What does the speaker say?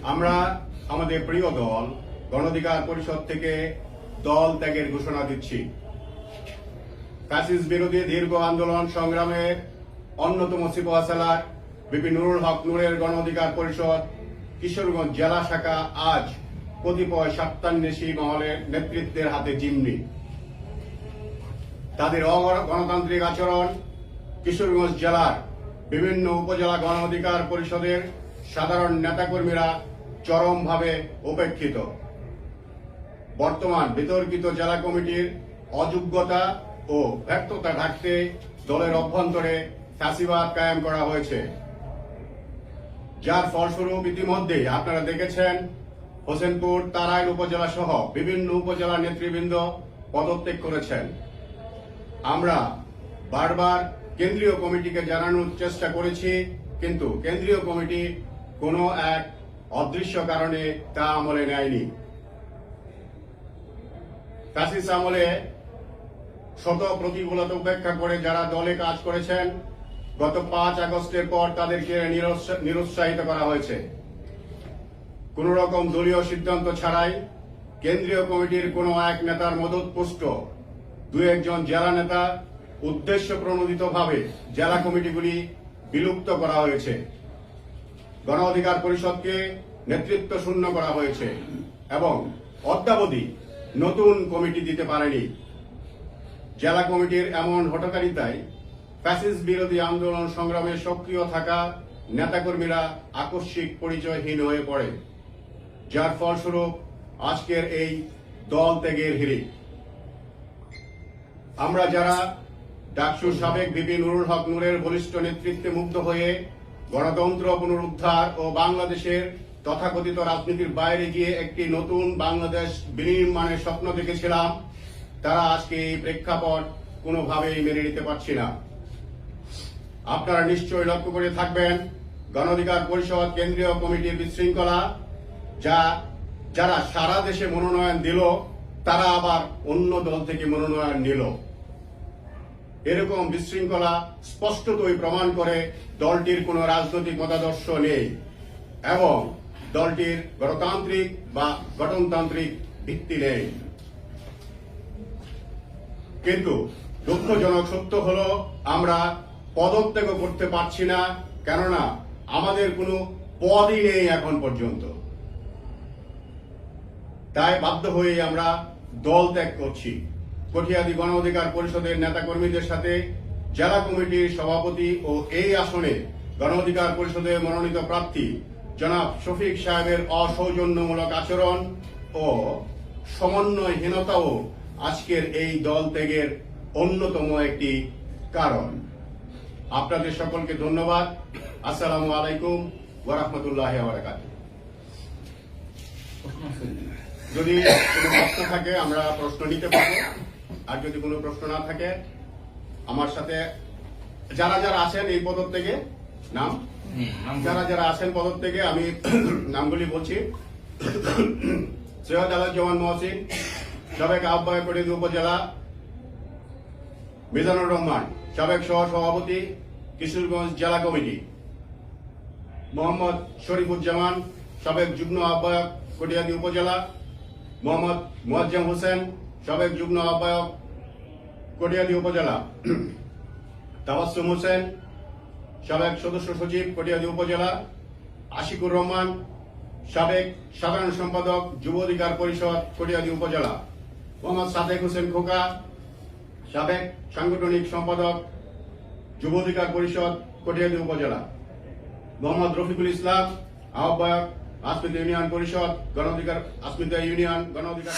আমরা আমাদের প্রিয় দল গণ অধিকার পরিষদ থেকে দল ত্যাগের ঘোষণা দিচ্ছি। ফ্যাসিস্ট বিরোধী দীর্ঘ আন্দোলন সংগ্রামের অন্যতম সিপাহসালার বিপি নুরুল হক নূরের গণ অধিকার পরিষদ কিশোরগঞ্জ জেলা শাখা আজ কতিপয় স্বার্থান্বেষী মহলের নেতৃত্বের হাতে জিম্মি। তাদের অগণতান্ত্রিক আচরণ কিশোরগঞ্জ জেলার বিভিন্ন উপজেলা গণ অধিকার পরিষদের সাধারণ নেতাকর্মীরা চরমভাবে উপেক্ষিত। বর্তমান বিতর্কিত জেলা কমিটির অযোগ্যতা ও ব্যর্থতা ঢাকতে দলের অভ্যন্তরে ফ্যাসিবাদ কায়েম করা হয়েছে, যার ফলস্বরূপ ইতিমধ্যেই আপনারা দেখেছেন হোসেনপুর তারাইল উপজেলা সহ বিভিন্ন উপজেলা নেতৃবৃন্দ পদত্যাগ করেছেন। আমরা বারবার কেন্দ্রীয় কমিটিকে জানানোর চেষ্টা করেছি, কিন্তু কেন্দ্রীয় কমিটি কোনো এক অদৃশ্য কারণে তা আমলে নেয়নি। ফ্যাসিস্ট আমলে শত প্রতিকূলতা উপেক্ষা করে যারা দলে কাজ করেছেন, গত 5 আগস্টের পর তাদেরকে নিরুৎসাহিত করা হয়েছে। কোন রকম দলীয় সিদ্ধান্ত ছাড়াই কেন্দ্রীয় কমিটির কোন এক নেতার মদতপুষ্ট 2-1 জেলা নেতা উদ্দেশ্য প্রণোদিতভাবে জেলা কমিটিগুলি বিলুপ্ত করা হয়েছে। গণ অধিকার পরিষদকে নেতৃত্ব শূন্য করা হয়েছে এবং অদ্যাবধি নতুন কমিটি দিতে পারেনি। জেলা কমিটির এমন হঠকারিতায় ফ্যাসিস্ট বিরোধী আন্দোলন সংগ্রামে সক্রিয় থাকা নেতাকর্মীরা আকস্মিক পরিচয়হীন হয়ে পড়ে, যার ফলস্বরূপ আজকের এই দল ত্যাগের হিড়িক। আমরা যারা ডাকসুর সাবেক ভিপি নুরুল হক নূরের বলিষ্ঠ নেতৃত্বে মুগ্ধ হয়ে গণতন্ত্র পুনরুদ্ধার ও বাংলাদেশের তথাকথিত রাজনীতির বাইরে গিয়ে একটি নতুন বাংলাদেশ বিনির্মাণের স্বপ্ন দেখেছিলাম, তারা আজকে এই প্রেক্ষাপট কোনোভাবেই মেনে নিতে পারছি না। আপনারা নিশ্চয়ই লক্ষ্য করে থাকবেন গণ অধিকার পরিষদ কেন্দ্রীয় কমিটির বিশৃঙ্খলা, যারা সারা দেশে মনোনয়ন দিল তারা আবার অন্য দল থেকে মনোনয়ন নিল। এরকম বিশৃঙ্খলা স্পষ্টতই প্রমাণ করে দলটির কোন রাজনৈতিক মতাদর্শ নেই এবং দলটির গণতান্ত্রিক বা গঠনতান্ত্রিক ভিত্তি নেই। কিন্তু দুঃখজনক সত্য হল আমরা পদত্যাগ করতে পারছি না, কেননা আমাদের কোনো পদই নেই এখন পর্যন্ত। তাই বাধ্য হয়ে আমরা দল ত্যাগ করছি। কটিয়াদী গণ অধিকার পরিষদের নেতাকর্মীদের সাথে জেলা কমিটির সভাপতি ও এই আসনে গণ অধিকার পরিষদের মনোনীত প্রার্থী জনাব শফিক সাহেবের অসৌজন্যমূলক আচরণ ও সমন্বয়হীনতাও আজকের এই দল ত্যাগের অন্যতম একটি কারণ। আপনাদের সকলকে ধন্যবাদ। আসসালামু আলাইকুম ওয়া রাহমাতুল্লাহি ওয়া বারাকাতুহু। যদি কোনো প্রশ্ন থাকে আমরা প্রশ্ন নিতে পারবো, আর যদি কোনো প্রশ্ন না থাকে আমার সাথে যারা যারা আছেন এই পদত্যাগে যারা আছেন পদত্যাগে আমি নামগুলি বলছি। সৈয়দ আলাজ্জামান মহসিন, সাবেক আহ্বায়ক কটিয়াদী উপজেলা; মিজানুর রহমান, সাবেক সহ সভাপতি কিশোরগঞ্জ জেলা কমিটি; মোহাম্মদ শরীফুজ্জামান, সাবেক যুগ্ম আহ্বায়ক কটিয়াদী উপজেলা; মোহাম্মদ মুয়াজ্জম হোসেন, সাবেক যুগ্ম আহ্বায়ক কটিয়াদী উপজেলা; তাবাসসুম হোসেন, সাবেক সদস্য সচিব কটিয়াদী উপজেলা; আশিকুর রহমান, সাবেক সাধারণ সম্পাদক যুব অধিকার পরিষদ কটিয়াদী উপজেলা; মোহাম্মদ সাদেক হোসেন খোকা, সাবেক সাংগঠনিক সম্পাদক যুব অধিকার পরিষদ কটিয়াদী উপজেলা; মোহাম্মদ রফিকুল ইসলাম, আহ্বায়ক আসমিতা ইউনিয়ন পরিষদ গণ অধিকার, আসমিতা ইউনিয়ন গণ অধিকার